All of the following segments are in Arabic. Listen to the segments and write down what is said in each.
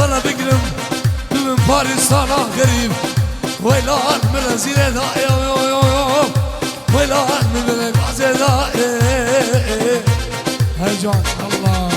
ولا بقلم من باريس انا غريب ويلان من الزينة دايم ويلان من الغازة دايم هجان الله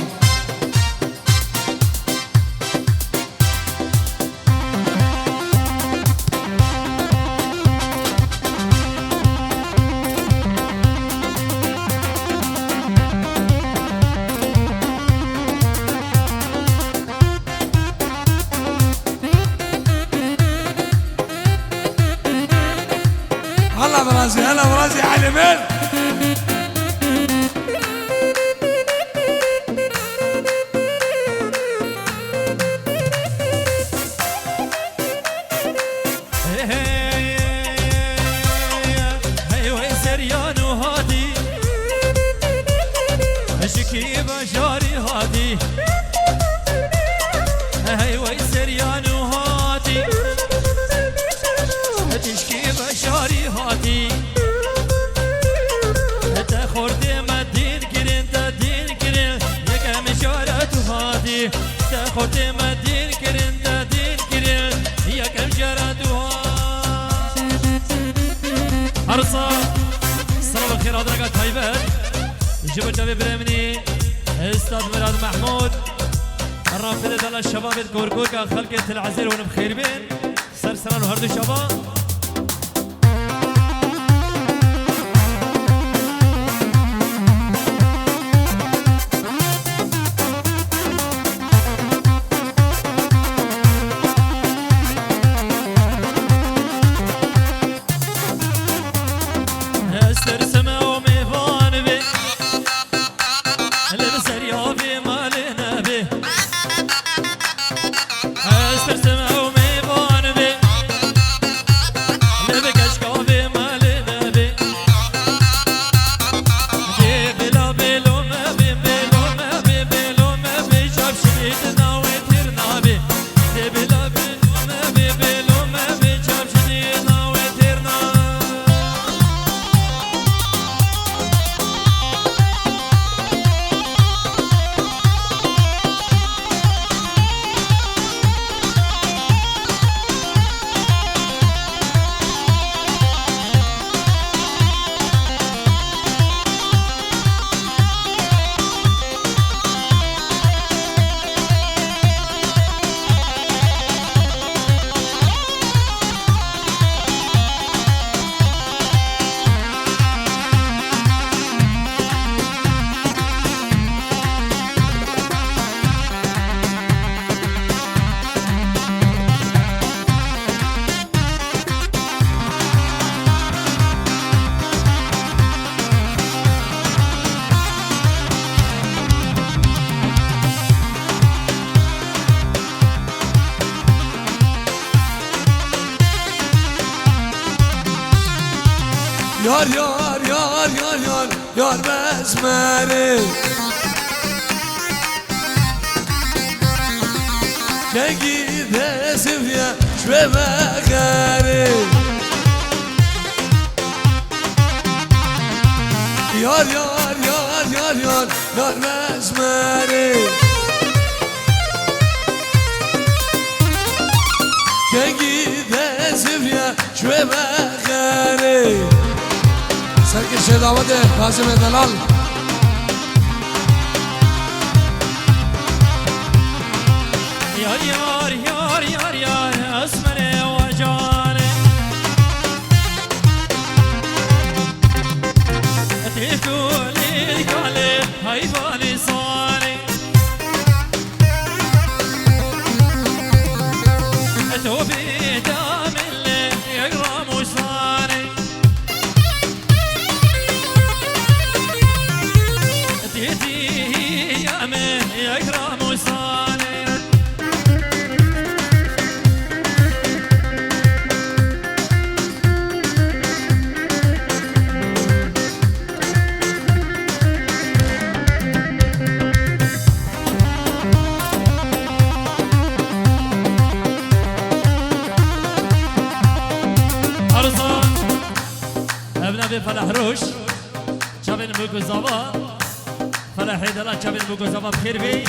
هلا مرازي هلا مرازي على مين هي وين سريان وهادي اشكي بجاري هادي هي وين سريان وهادي تشكي بشاري هاتي تخورد مدين كرين تدين كرين يكا مشارة هاتي تخورد مدين كرين تدين كرين يكا مشارة هاتي عرصة صلاة الخير أدرقات هايبات جبت نبي برمني استاذ مراد محمود الرافضة دل الشباب الكوركور كان خلقة العزير ونبخير بين سرسران وهردو شباب Yar yar yar yar yar yar besmele gidesim ya şveme gari Yar yar yar yar yar yar mezmeri Kengi de zivya şve bekeri Serkeşe davade Kazım Edelal Yar yar yar yar yar esmeri ve cani تقولي قالي هيفاني صاني توبي دام اللي يقرا مصاني تيتي يا من يقرا مصاني ابن فلاح روش شابين بوكو زابا فلاح هيدلا شابين بوكو زابا بخير بي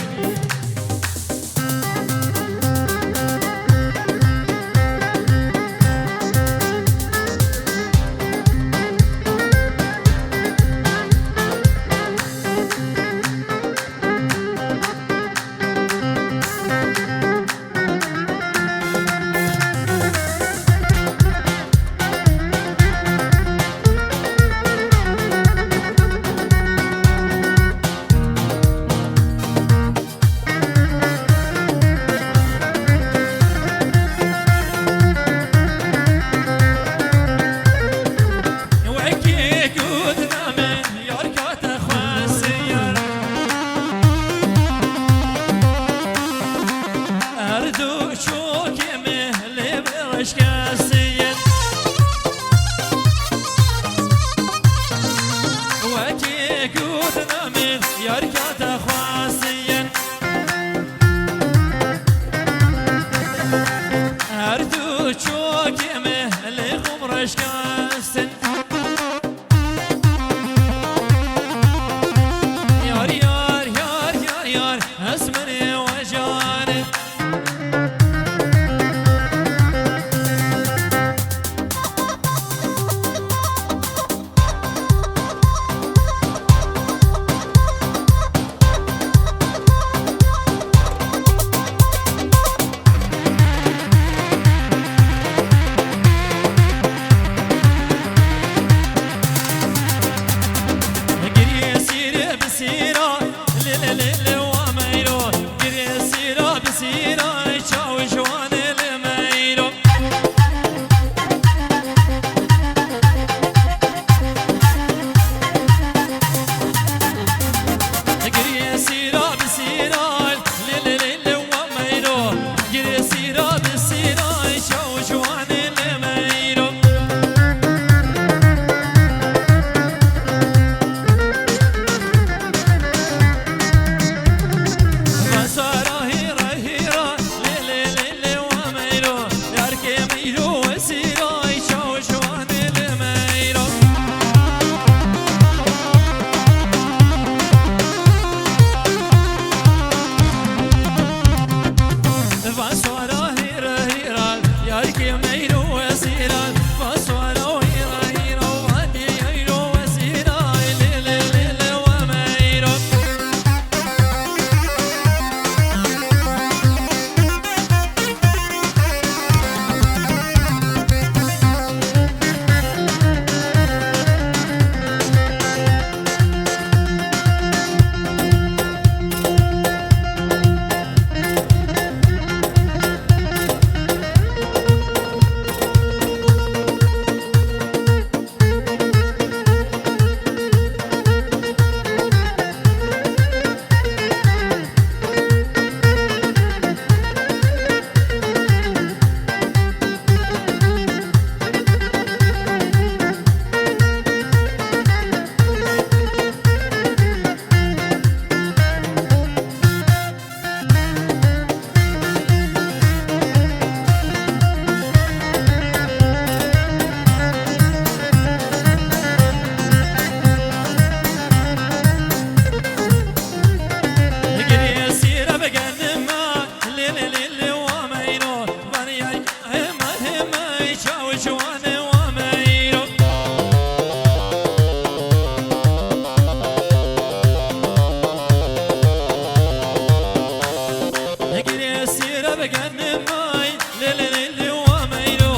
قنماي للي وميلو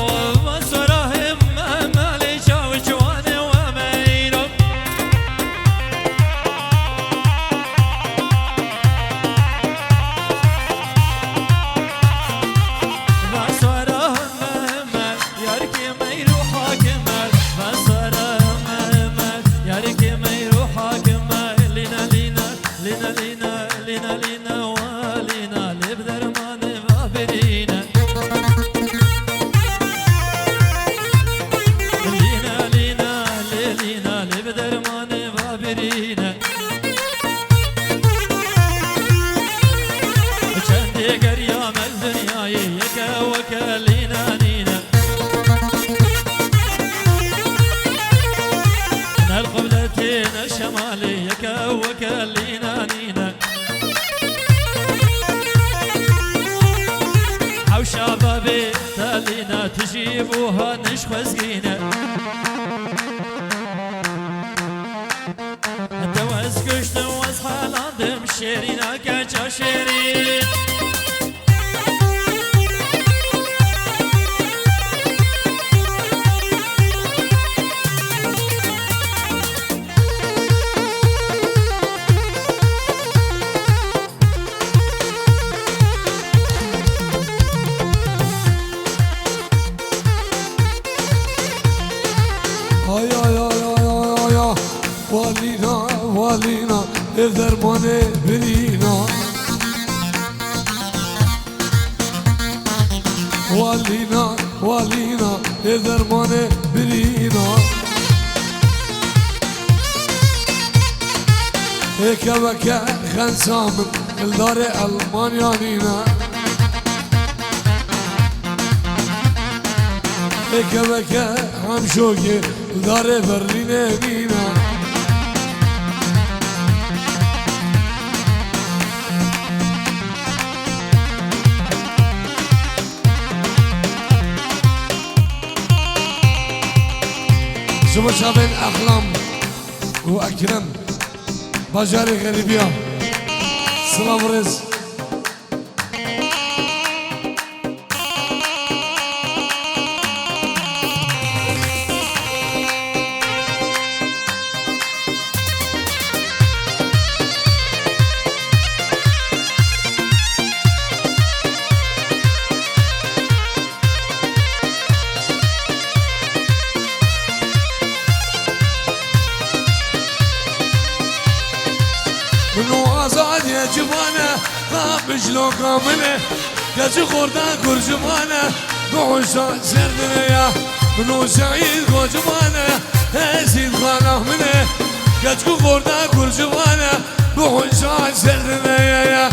وصراهم مالي شاو جوان وميلو وصراهم مال ياركي ميلو حاكمال وصراهم مال ياركي ميلو حاكمال لنا لنا لنا لنا لنا لنا ولنا لبدرمان بابرينا لنا لنا لنا لبدرمان بابرينا چندی گریام الدنیای یکا وکا لینا نینا نال قبلتين الشمالي يكا وكا لينا نينا حو شبابي تالينا تجيبوها نشخزقينا الدواز قشت وزحالان دم شيرينا كاجا شيرين والينا والينا الدرمان برينا والينا والينا الدرمان برينا هيك بكى خنسام الدار ألمانيا نينا هيك بكى همشوكي الدار برلين نينا شوفوا شابين أحلام وأكرم بجاري غريبيا سلام رز منو آزاد يا جبانة قابج لو كاملة كاجي خوردان كرجبانة بوشان سردنا يا منو سعيد كو جبانة هزيد خانه منه كاجي خوردان كرجبانة بوشان سردنا يا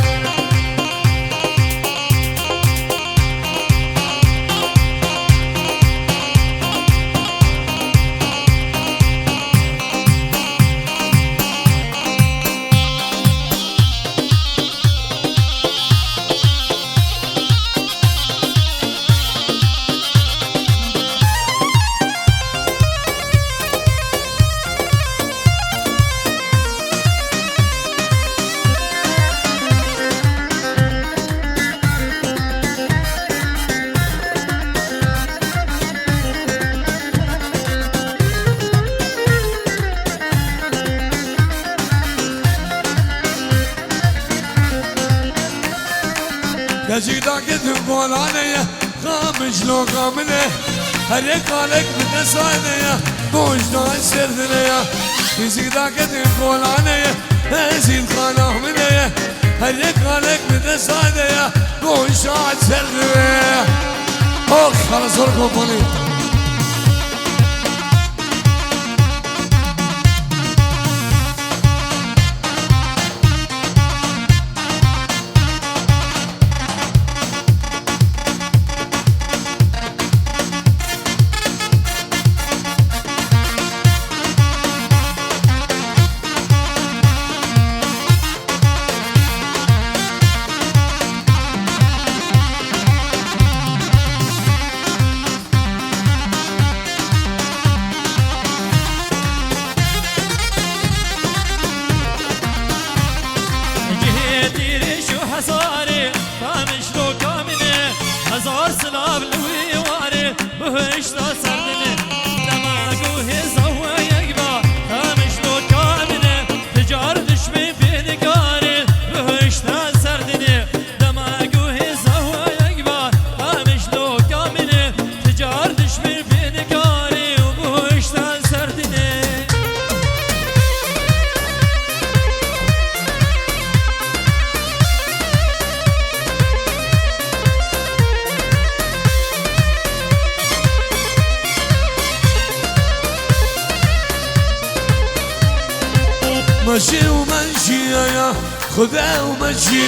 كاجي داكت بولانية خامج لو كاملة هريك عليك بتسانية بوجدان سردنية كاجي داكت بولانية هزيد خانه منية هريك عليك بتسانية بوجدان سردنية أوك خلاص وركم بولي هزار سلاب لوی واره بهشتا سردنه دماغو هزاوه یکبا همش لو کامنه تجار دشمه بیدگاره بهشتا سردنه دماغو هزاوه یکبا همش لو کامنه تجار دشمه بیدگاره بهشتا سردنه ماشي ومنشي يا خذا ومشي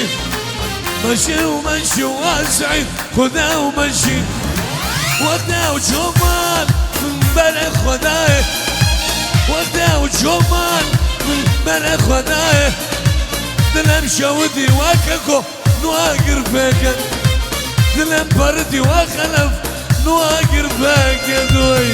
ماشي ومنشي واسعد خذا ومشي ودا وجمال من بلد خداي ودا وجمال من بلد خداي دلم شودي وككو نواقر فيك دلم بردي وخلف نواقر فيك دوي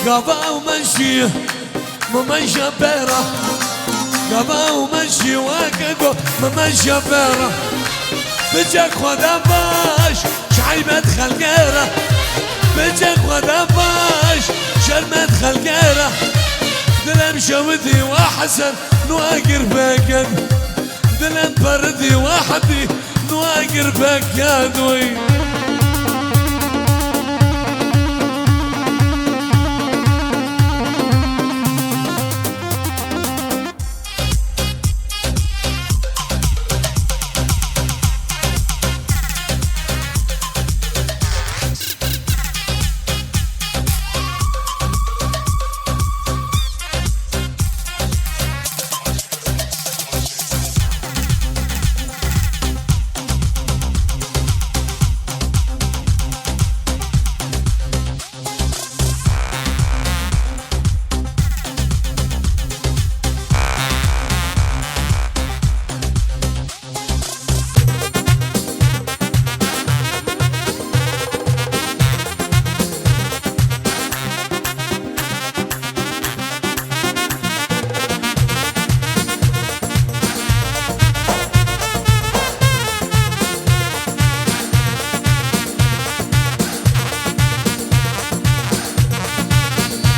قبا ومشي ممشى بيرة قبا ومشي واكدو ممشى بيرة بجاك خدا باش شعيبة خلقيرة بجاك خدا باش شرمة خلقيرة دلم شودي وحسن نواقر فاكد دلم بردي وحدي نواقر فاكد وي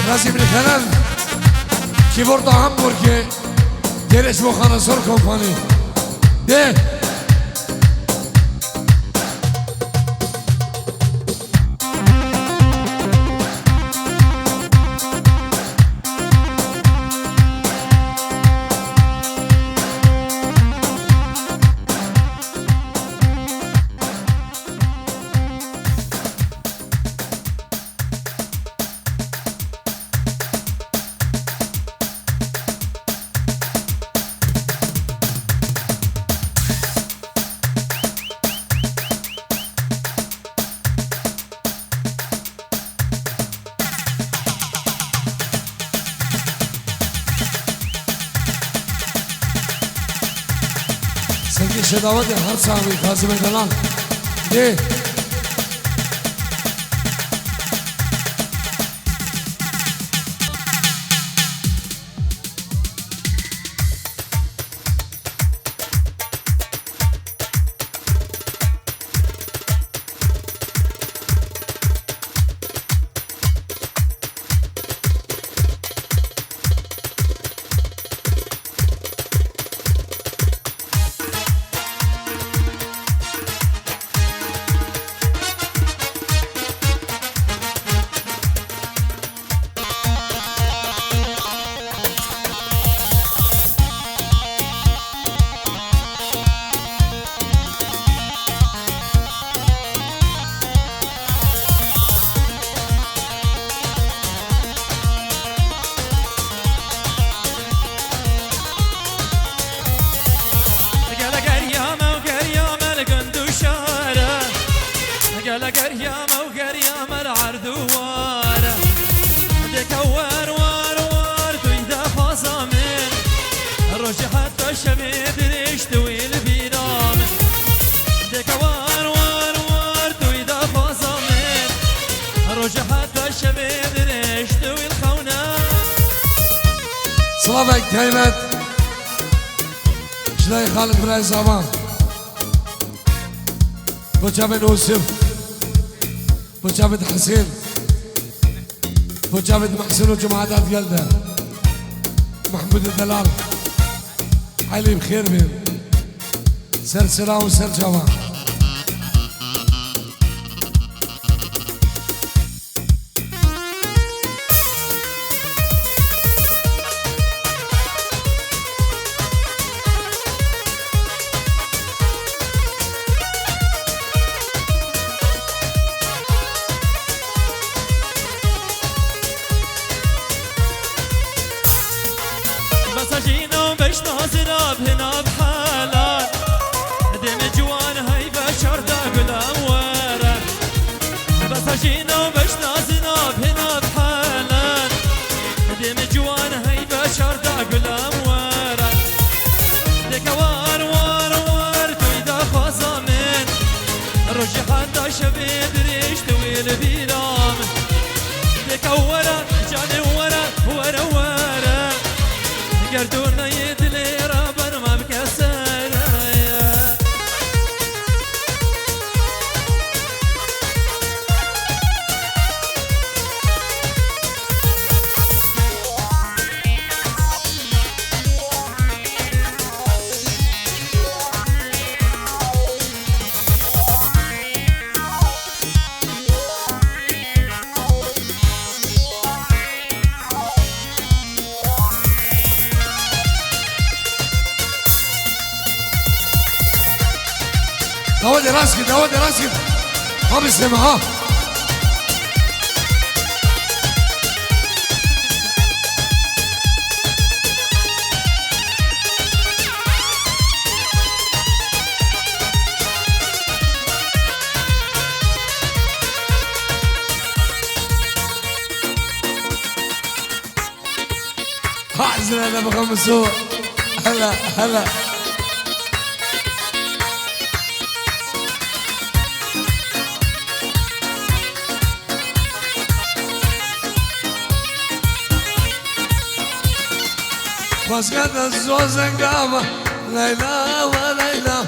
راسي من الخلال كيبورد هامبورغ جريش بوخانا سور كومباني ده سنگی شداوت هر سامی کازم کلان ده صلابك تيمت شلاي خالد براي زمان بوجابد يوسف بوجابد حسين بوجابد محسن وجماعات يلده محمود الدلال علي بخير بهم سلسلة وسر جوان مساجينو بش ناظرة بهنا بحالان دم جوان هاي بشر دا قلام ورا مساجينو بش ناظرة بهنا بحالان دم جوان هاي بشر دا قلام ورا دك وار وار وار تويدا خاصامن رجي حدا شبيب ريش تويل بيرام دك ورا جاني ورا ورا ورا قردونا يدلي رابر ما بكسر داودي راسك داودي راسك ها بسلم ها حازن انا بخمسوه هلا هلا واسقط الزوز قامة ليلى وليلى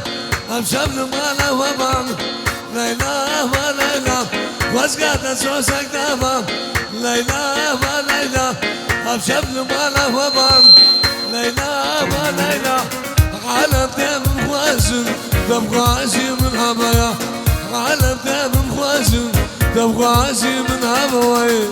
امشب مالا وبام ليلى وليلى واسقط الزوز قامة ليلى وليلى امشب مالا وبام ليلى وليلى عالم دم موازن دم غازي من هبايا عالم دم موازن دم غازي من هبايا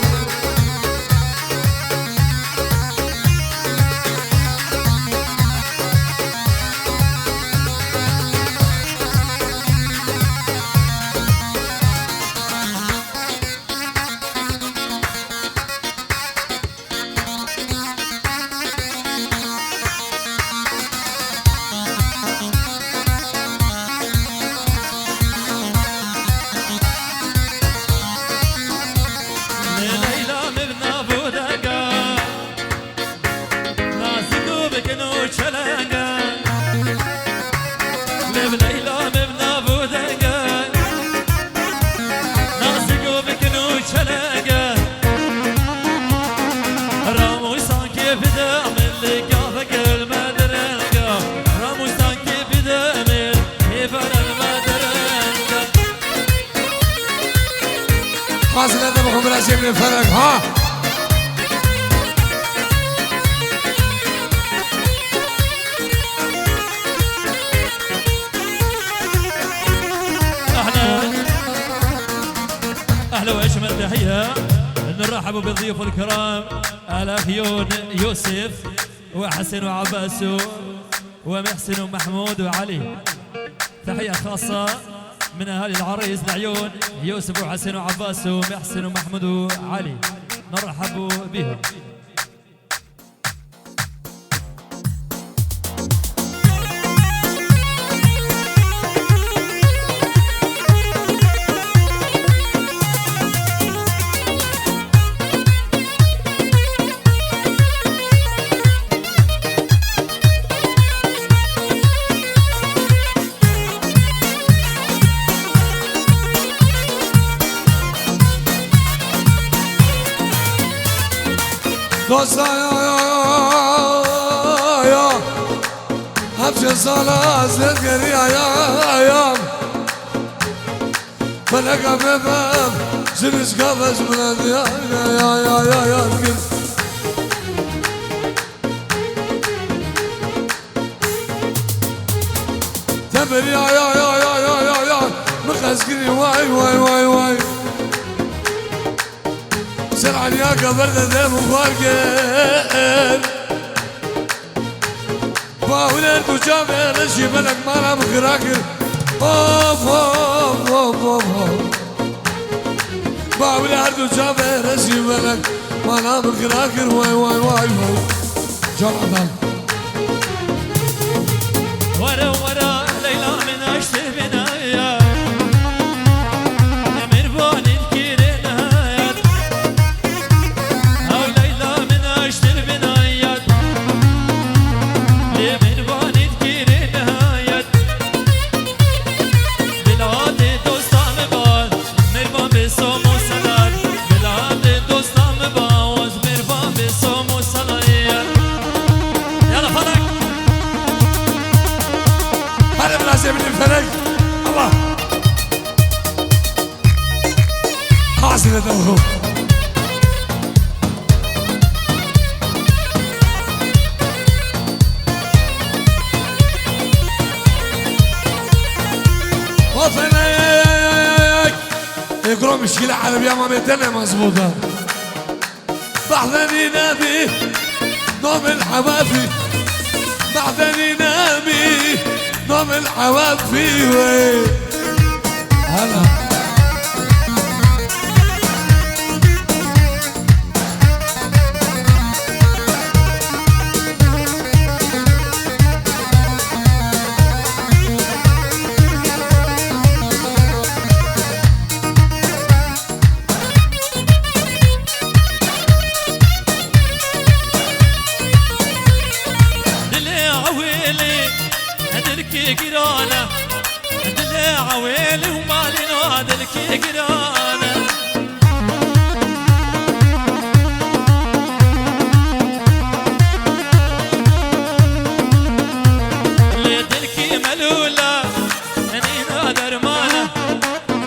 فاصل هذا بكم راسي من الفرق ها اهلا واشمل تحيه نرحب بالضيوف الكرام الاخ يوسف وحسن وعباس ومحسن ومحمود وعلي. تحيه خاصه من اهالي العريس العيون يوسف وحسن وعباس ومحسن ومحمود وعلي، نرحب بهم. دوستان أبشر صلاة زلقري يا فلقى بفهم زلش قفش من الديان يا تبر يا مخزقني واي سرعا يا قبر ذا مفارقين باولين تجامع رشي ملك مانا مخراكر باولين تجامع رشي ملك مانا مخراكر واي جان عدال ورا ليلى من اشتي بنايا امير بوني كيرنايا او ليلى من اشتي بنايا امير بوني كيرنايا بلاد دوستان باز مربان بسومو سلام بلاد دوستان باز مربان بسومو سلام يلا فرق هذا مناسب من الفرق الله حاصل دوره وفناك يقرأ مشكلة عربية ما بيتنا مظبوطة بعدني نبي نوم الحوافي بعدني نبي نوم الحوافي هلا قرانا دلي عويلي ومالي نادلك قرانا لدلك ملولة انينا درمانة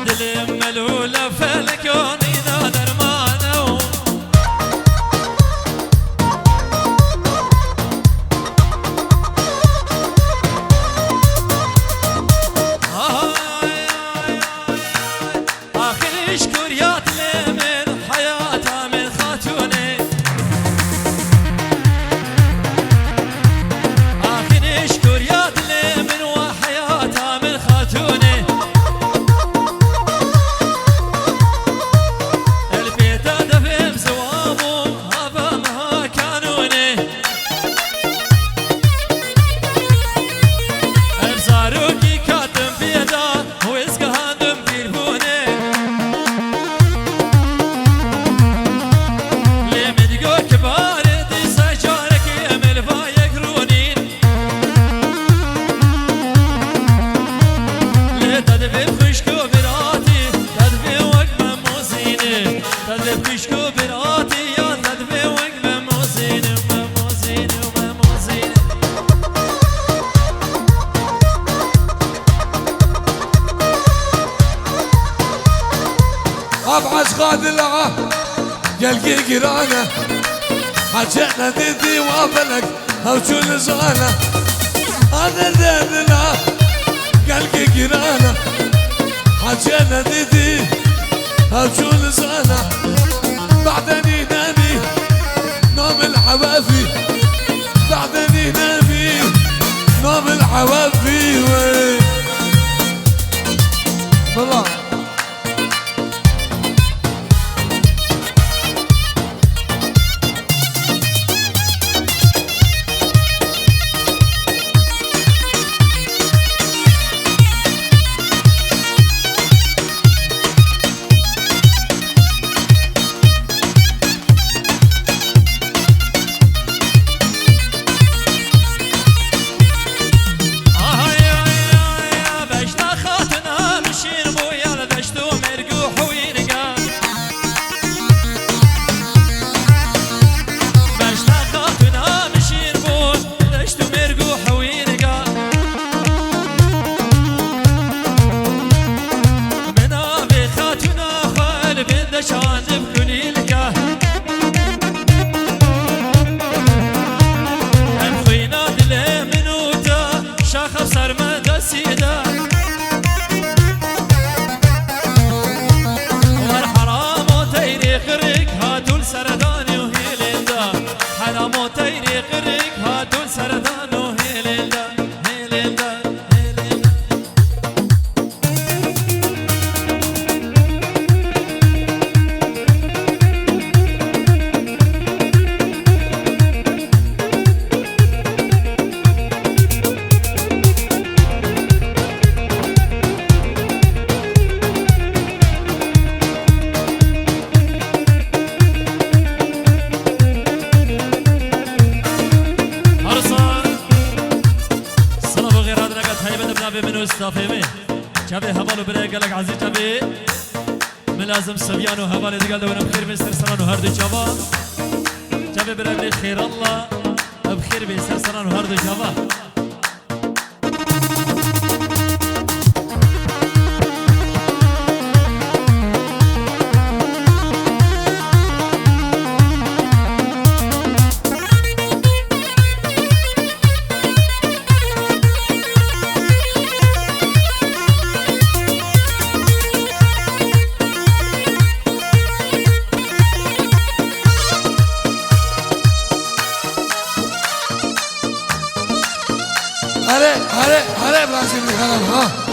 دلي ملولة فالكونينا درمانة ابعد خادلعه قلقي قرانه حجنا ديدي وافلك او شو لزانه هذا ديدنا قلقي قرانه حجنا ديدي او شو لزانه بعدني نامي نوم الحوافي بعدني نامي نوم الحوافي والله هاتول سردان وهيلندا حرام وتيري قريك هاتول سردان وهيلندا هيلندا هيلندا منو استافيمي جابي هبالو بري قالك عزيز جابي ملازم صبيان وهبالي قال وانا بخير بيسر سران وهردو جابا جابي بري بخير الله بخير بيسر سران وهردو جابا هلا برازيل الغنم ها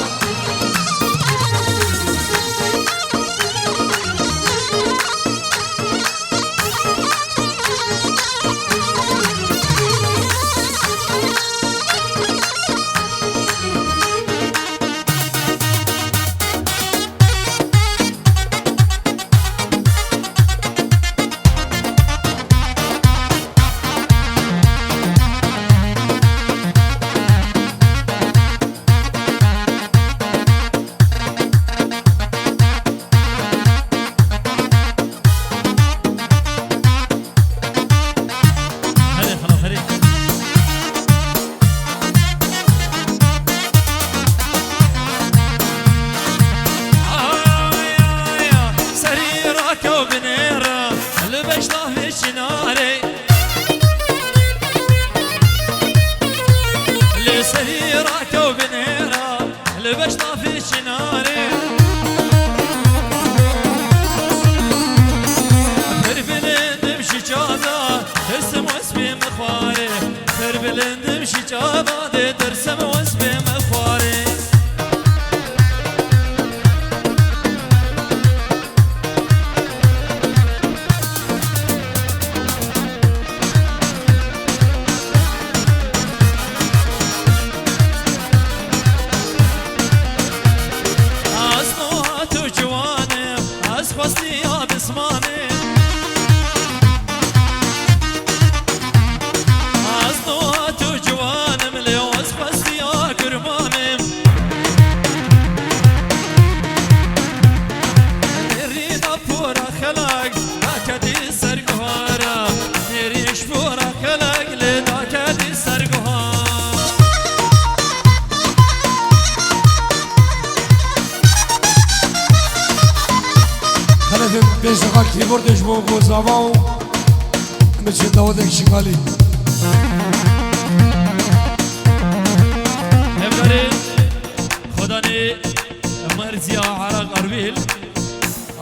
بيش دقا كيبوردش بو زاواو مچه داودك شغالي همداري خداني مرزيا عراق أربيل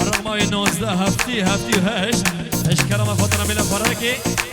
الرقم 19 هفتي وهش كرم خاطر ملا فراكي